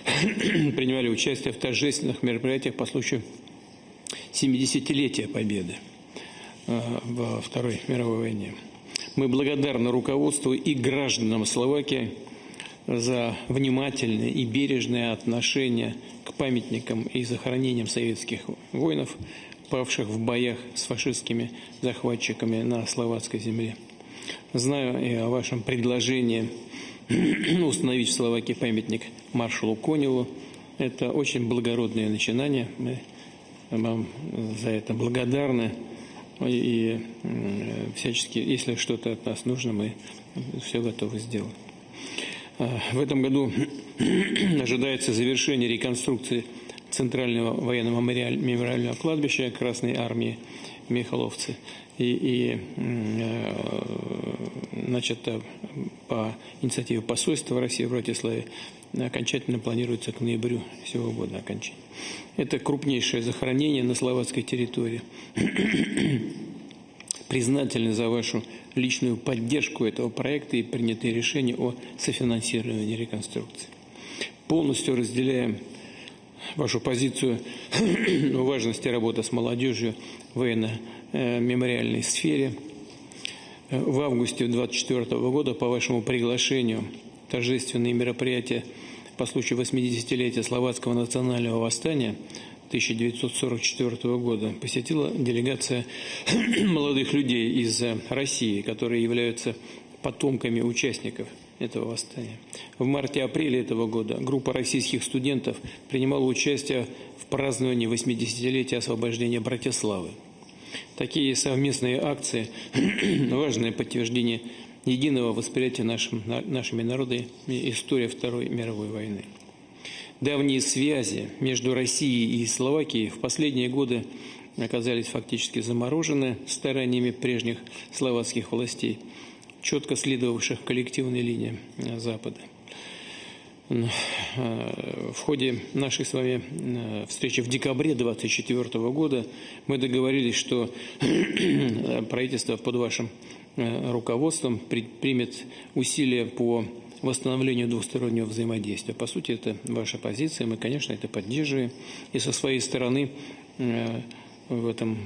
принимали участие в торжественных мероприятиях по случаю 70-летия Победы во Второй мировой войне. Мы благодарны руководству и гражданам Словакии за внимательное и бережное отношение к памятникам и захоронениям советских воинов, павших в боях с фашистскими захватчиками на словацкой земле. Знаю и о вашем предложении установить в Словакии памятник маршалу Коневу. Это очень благородное начинание. Мы вам за это благодарны. И всячески, если что-то от нас нужно, мы все готовы сделать. В этом году ожидается завершение реконструкции Центрального военного мемориального кладбища Красной Армии Михайловцы. Значит, по инициативе посольства России в Братиславе окончательно планируется к ноябрю сего года окончание. Это крупнейшее захоронение на словацкой территории. Признательны за вашу личную поддержку этого проекта и принятые решения о софинансировании реконструкции. Полностью разделяем вашу позицию о важности работы с молодежью в военно-мемориальной сфере. В августе 2024 года по вашему приглашению торжественные мероприятия по случаю 80-летия Словацкого национального восстания 1944 года посетила делегация молодых людей из России, которые являются потомками участников этого восстания. В марте-апреле этого года группа российских студентов принимала участие в праздновании 80-летия освобождения Братиславы. Такие совместные акции – важное подтверждение единого восприятия нашими народами истории Второй мировой войны. Давние связи между Россией и Словакией в последние годы оказались фактически заморожены стараниями прежних словацких властей, четко следовавших коллективной линии Запада. В ходе нашей с вами встречи в декабре 2024 года мы договорились, что правительство под вашим руководством предпримет усилия по восстановлению двустороннего взаимодействия. По сути, это ваша позиция, мы, конечно, это поддерживаем. И со своей стороны в этом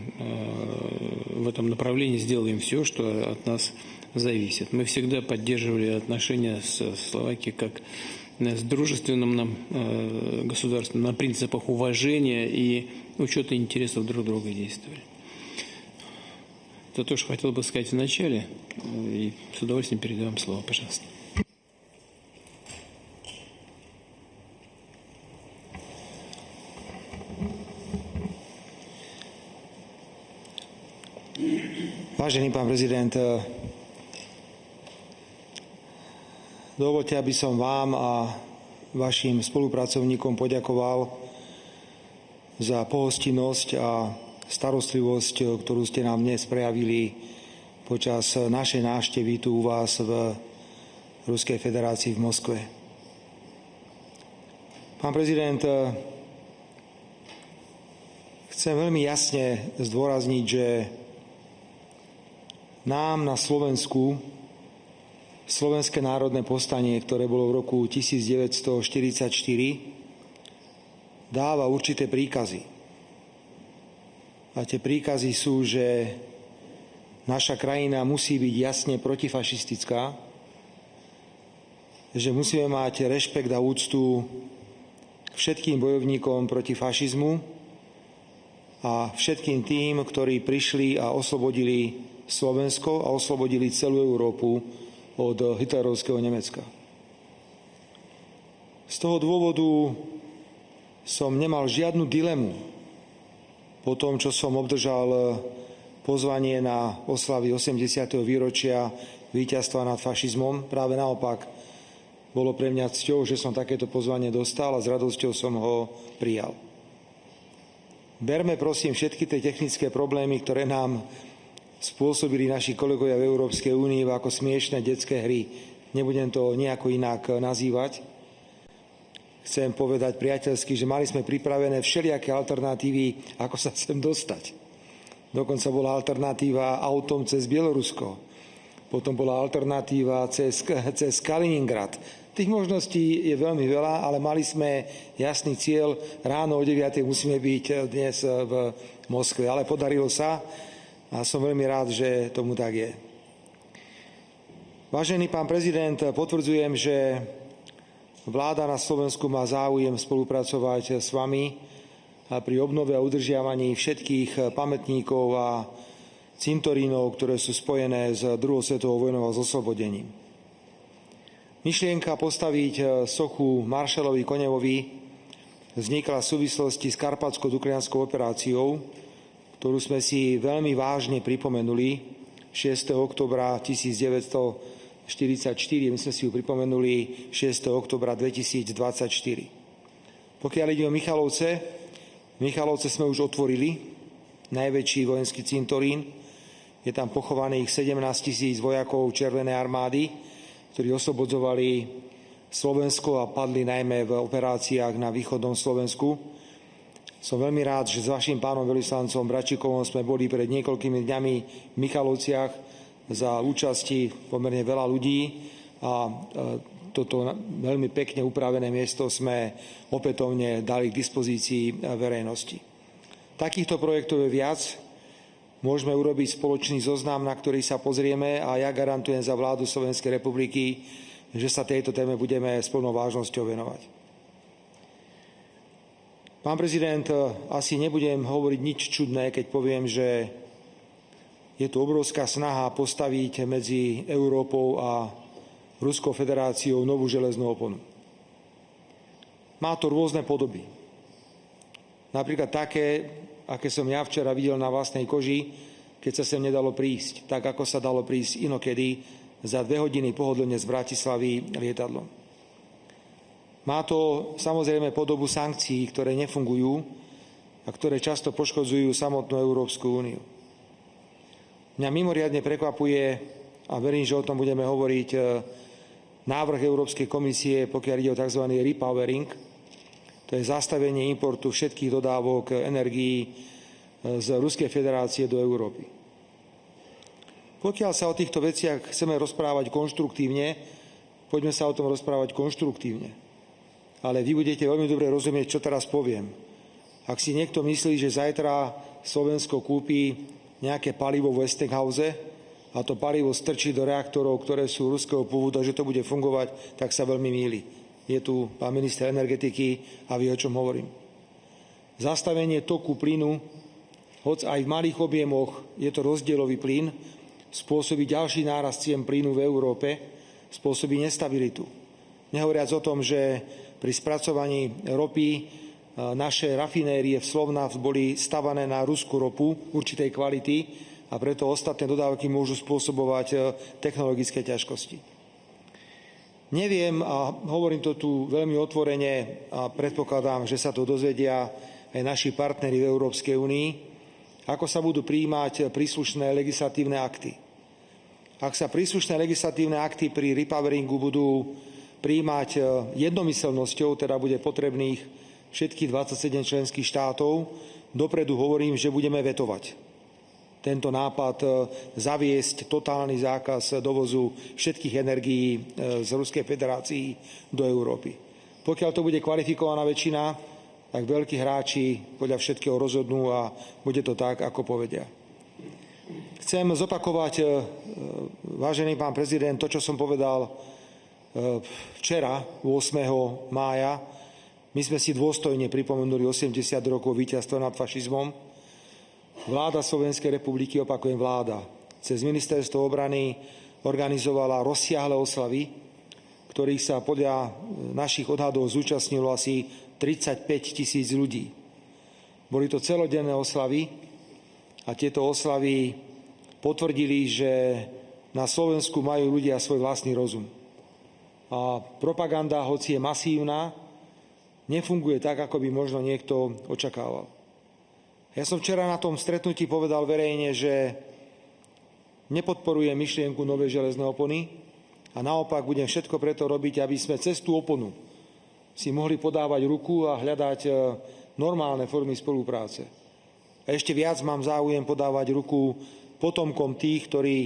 направлении сделаем все, что от нас зависит. Мы всегда поддерживали отношения с Словакией как с дружественным нам государством, на принципах уважения и учета интересов друг друга действовали. Это то, что хотел бы сказать в начале, и с удовольствием передаю вам слово, пожалуйста. Vážený pán prezident, dovoľte, aby som vám a vašim spolupracovníkom poďakoval za pohostinnosť a starostlivosť, ktorú ste nám dnes prejavili počas našej návštevy tu u vás v Ruskej federácii v Moskve. Pán prezident, Chcem veľmi jasne zdôrazniť, že nám na Slovensku Slovenské národné povstanie, ktoré bolo v roku 1944, dáva určité príkazy. A tie príkazy sú, že naša krajina musí byť jasne protifašistická, že musíme mať rešpekt a úctu k všetkým bojovníkom proti fašizmu a všetkým tým, ktorí prišli a oslobodili Slovensko a oslobodili celú Európu od hitlerovského Nemecka. Z toho dôvodu som nemal žiadnu dilemu po tom, čo som obdržal pozvanie na oslavy 80. výročia víťazstva nad fašizmom. Práve naopak, bolo pre mňa cťou, že som takéto pozvanie dostal a s radosťou som ho prijal. Berme prosím všetky tie technické problémy, ktoré nám spôsobili naši kolegovia v Európskej únii ako smiešné detské hry. Nebudem to nejako inak nazývať. Chcem povedať priateľsky, že mali sme pripravené všelijaké alternatívy, ako sa sem dostať. Dokonca bola alternatíva autom cez Bielorusko. Potom bola alternatíva cez Kaliningrad. Tých možností je veľmi veľa, ale mali sme jasný cieľ. Ráno o 9:00 musíme byť dnes v Moskve. Ale podarilo sa a som veľmi rád, že tomu tak je. Vážený pán prezident, potvrdzujem, že vláda na Slovensku má záujem spolupracovať s vami pri obnove a udržiavaní všetkých pamätníkov a cintorínov, ktoré sú spojené s druhou svetovou vojnou a s oslobodením. Myšlienka postaviť sochu maršalovi Konevovi vznikla v súvislosti s karpatsko-duklianskou operáciou, ktorú sme si veľmi vážne pripomenuli 6. októbra 1944. My sme si ju pripomenuli 6. októbra 2024. Pokiaľ ide o Michalovce sme už otvorili najväčší vojenský cintorín. Je tam pochovaných 17 000 vojakov Červenej armády, ktorí oslobodzovali Slovensko a padli najmä v operáciách na východnom Slovensku. Som veľmi rád, že s vašim pánom veľvyslancom Bračíkovom sme boli pred niekoľkými dňami v Michalovciach za účasti pomerne veľa ľudí a toto veľmi pekne upravené miesto sme opätovne dali k dispozícii verejnosti. Takýchto projektov je viac. Môžeme urobiť spoločný zoznam, na ktorý sa pozrieme a ja garantujem za vládu Slovenskej republiky, že sa tejto téme budeme s plnou vážnosťou venovať. Pán prezident, asi nebudem hovoriť nič čudné, keď poviem, že je tu obrovská snaha postaviť medzi Európou a Ruskou federáciou novú železnú oponu. Má to rôzne podoby. Napríklad také, aké som ja včera videl na vlastnej koži, keď sa sem nedalo prísť, tak ako sa dalo prísť inokedy za 2 hodiny pohodlne z Bratislavy lietadlom. Má to samozrejme podobu sankcií, ktoré nefungujú a ktoré často poškodzujú samotnú Európsku úniu. Mňa mimoriadne prekvapuje, a verím, že o tom budeme hovoriť, návrh Európskej komisie, pokiaľ ide o tzv. Repowering, to je zastavenie importu všetkých dodávok energií z Ruskej federácie do Európy. Pokiaľ sa o týchto veciach chceme rozprávať konštruktívne, poďme sa o tom rozprávať konštruktívne. Ale vy budete veľmi dobre rozumieť, čo teraz poviem. Ak si niekto myslí, že zajtra Slovensko kúpi nejaké palivo v Westinghouse a to palivo strčí do reaktorov, ktoré sú ruského pôvodu, že to bude fungovať, tak sa veľmi mýli. Je tu pán minister energetiky a vie, o čom hovorím. Zastavenie toku plynu, hoď aj v malých objemoch, je to rozdielový plyn, spôsobí ďalší nárast cien plynu v Európe, spôsobí nestabilitu. Nehovoriac o tom, že pri spracovaní ropy naše rafinérie v Slovnaft boli stavané na ruskú ropu určitej kvality a preto ostatné dodávky môžu spôsobovať technologické ťažkosti. Neviem, a hovorím to tu veľmi otvorene a predpokladám, že sa to dozvedia aj naši partneri v Európskej únii, ako sa budú prijímať príslušné legislatívne akty. Ak sa príslušné legislatívne akty pri repoweringu budú prijímať jednomyseľnosťou, teda bude potrebných všetkých 27 členských štátov, dopredu hovorím, že budeme vetovať tento nápad zaviesť totálny zákaz dovozu všetkých energií z Ruskej federácii do Európy. Pokiaľ to bude kvalifikovaná väčšina, tak veľkí hráči podľa všetkého rozhodnú a bude to tak, ako povedia. Chcem zopakovať, vážený pán prezident, to, čo som povedal včera, 8. mája. My sme si dôstojne pripomenuli 80 rokov víťazstva nad fašizmom. Vláda Slovenskej republiky, opakujem vláda, cez ministerstvo obrany organizovala rozsiahle oslavy, ktorých sa podľa našich odhadov zúčastnilo asi 35 000 ľudí. Boli to celodenné oslavy a tieto oslavy potvrdili, že na Slovensku majú ľudia svoj vlastný rozum. A propaganda, hoci je masívna, nefunguje tak, ako by možno niekto očakával. Ja som včera na tom stretnutí povedal verejne, že nepodporujem myšlienku novej železnej opony a naopak budem všetko preto robiť, aby sme cez tú oponu si mohli podávať ruku a hľadať normálne formy spolupráce. A ešte viac mám záujem podávať ruku potomkom tých, ktorí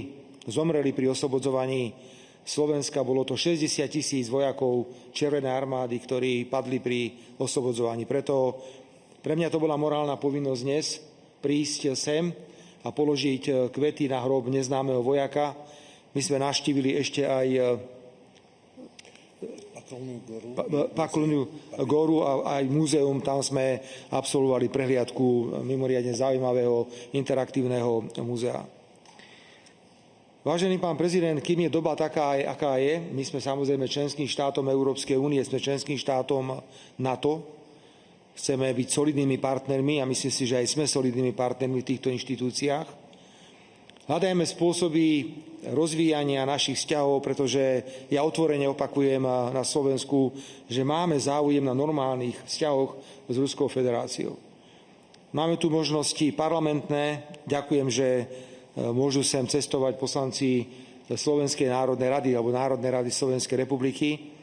zomreli pri oslobodzovaní Slovenska. Bolo to 60 000 vojakov Červenej armády, ktorí padli pri oslobodzovaní. Preto pre mňa to bola morálna povinnosť dnes prísť sem a položiť kvety na hrob neznámeho vojaka. My sme navštívili ešte aj Paklnú goru a aj múzeum. Tam sme absolvovali prehliadku mimoriadne zaujímavého interaktívneho múzea. Vážený pán prezident, kým je doba taká, aká je, my sme samozrejme členským štátom Európskej únie, sme členským štátom NATO, chceme byť solidnými partnermi a myslím si, že aj sme solidnými partnermi v týchto inštitúciách. Hľadajme spôsoby rozvíjania našich vzťahov, pretože ja otvorene opakujem na Slovensku, že máme záujem na normálnych vzťahoch s Ruskou federáciou. Máme tu možnosti parlamentné. Ďakujem, že môžu sem cestovať poslanci Slovenskej národnej rady alebo Národnej rady Slovenskej republiky.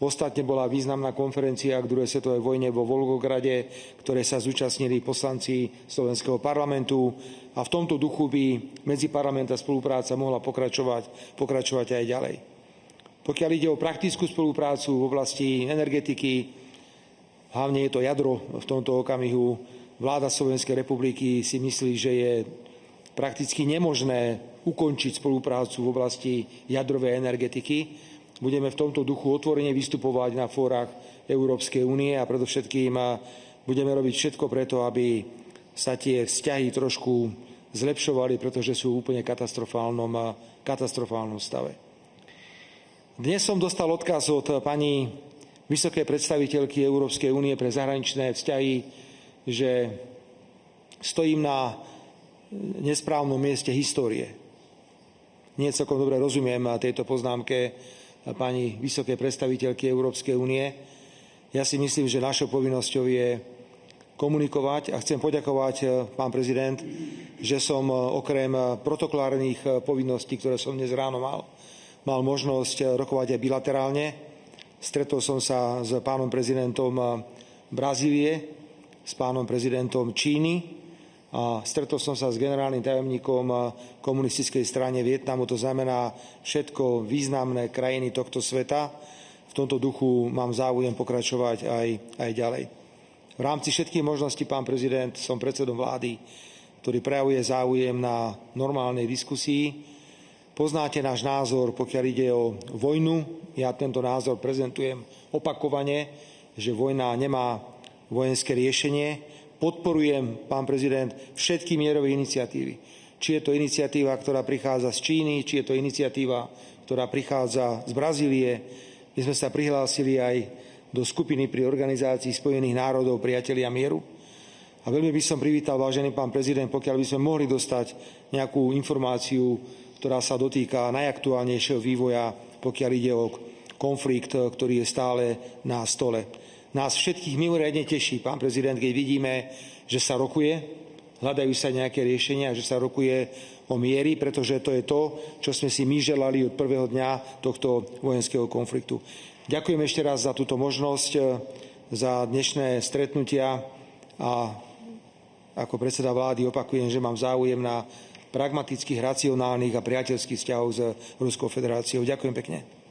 Ostatne bola významná konferencia k druhej svetovej vojne vo Volgograde, ktoré sa zúčastnili poslanci Slovenského parlamentu a v tomto duchu by medziparlamentná spolupráca mohla pokračovať aj ďalej. Pokiaľ ide o praktickú spoluprácu v oblasti energetiky, hlavne je to jadro v tomto okamihu, vláda Slovenskej republiky si myslí, že je prakticky nemožné ukončiť spoluprácu v oblasti jadrovej energetiky. Budeme v tomto duchu otvorene vystupovať na fórach Európskej únie a predovšetkým budeme robiť všetko preto, aby sa tie vzťahy trošku zlepšovali, pretože sú v úplne katastrofálnom stave. Dnes som dostal odkaz od pani vysokej predstaviteľky Európskej únie pre zahraničné vzťahy, že stojím na nesprávnom mieste histórie. Nie celkom dobre rozumiem tejto poznámke pani vysokej predstaviteľky Európskej únie. Ja si myslím, že našou povinnosťou je komunikovať a chcem poďakovať, pán prezident, že som okrem protokolárnych povinností, ktoré som dnes ráno mal možnosť rokovať aj bilaterálne. Stretol som sa s pánom prezidentom Brazílie, s pánom prezidentom Číny a stretol som sa s generálnym tajomníkom komunistickej strany Vietnamu, to znamená všetko významné krajiny tohto sveta. V tomto duchu mám záujem pokračovať aj ďalej. V rámci všetkých možností, pán prezident, som predsedom vlády, ktorý prejavuje záujem na normálnej diskusii. Poznáte náš názor, pokiaľ ide o vojnu. Ja tento názor prezentujem opakovane, že vojna nemá vojenské riešenie. Podporujem, pán prezident, všetky mierové iniciatívy. Či je to iniciatíva, ktorá prichádza z Číny, či je to iniciatíva, ktorá prichádza z Brazílie. My sme sa prihlásili aj do skupiny pri Organizácii Spojených národov Priatelia mieru. A veľmi by som privítal, vážený pán prezident, pokiaľ by sme mohli dostať nejakú informáciu, ktorá sa dotýka najaktuálnejšieho vývoja, pokiaľ ide o konflikt, ktorý je stále na stole. Nás všetkých mimoriadne teší, pán prezident, keď vidíme, že sa rokuje, hľadajú sa nejaké riešenia, že sa rokuje o miery, pretože to je to, čo sme si my želali od prvého dňa tohto vojenského konfliktu. Ďakujem ešte raz za túto možnosť, za dnešné stretnutia a ako predseda vlády opakujem, že mám záujem na pragmatických, racionálnych a priateľských vzťahov s Ruskou federáciou. Ďakujem pekne.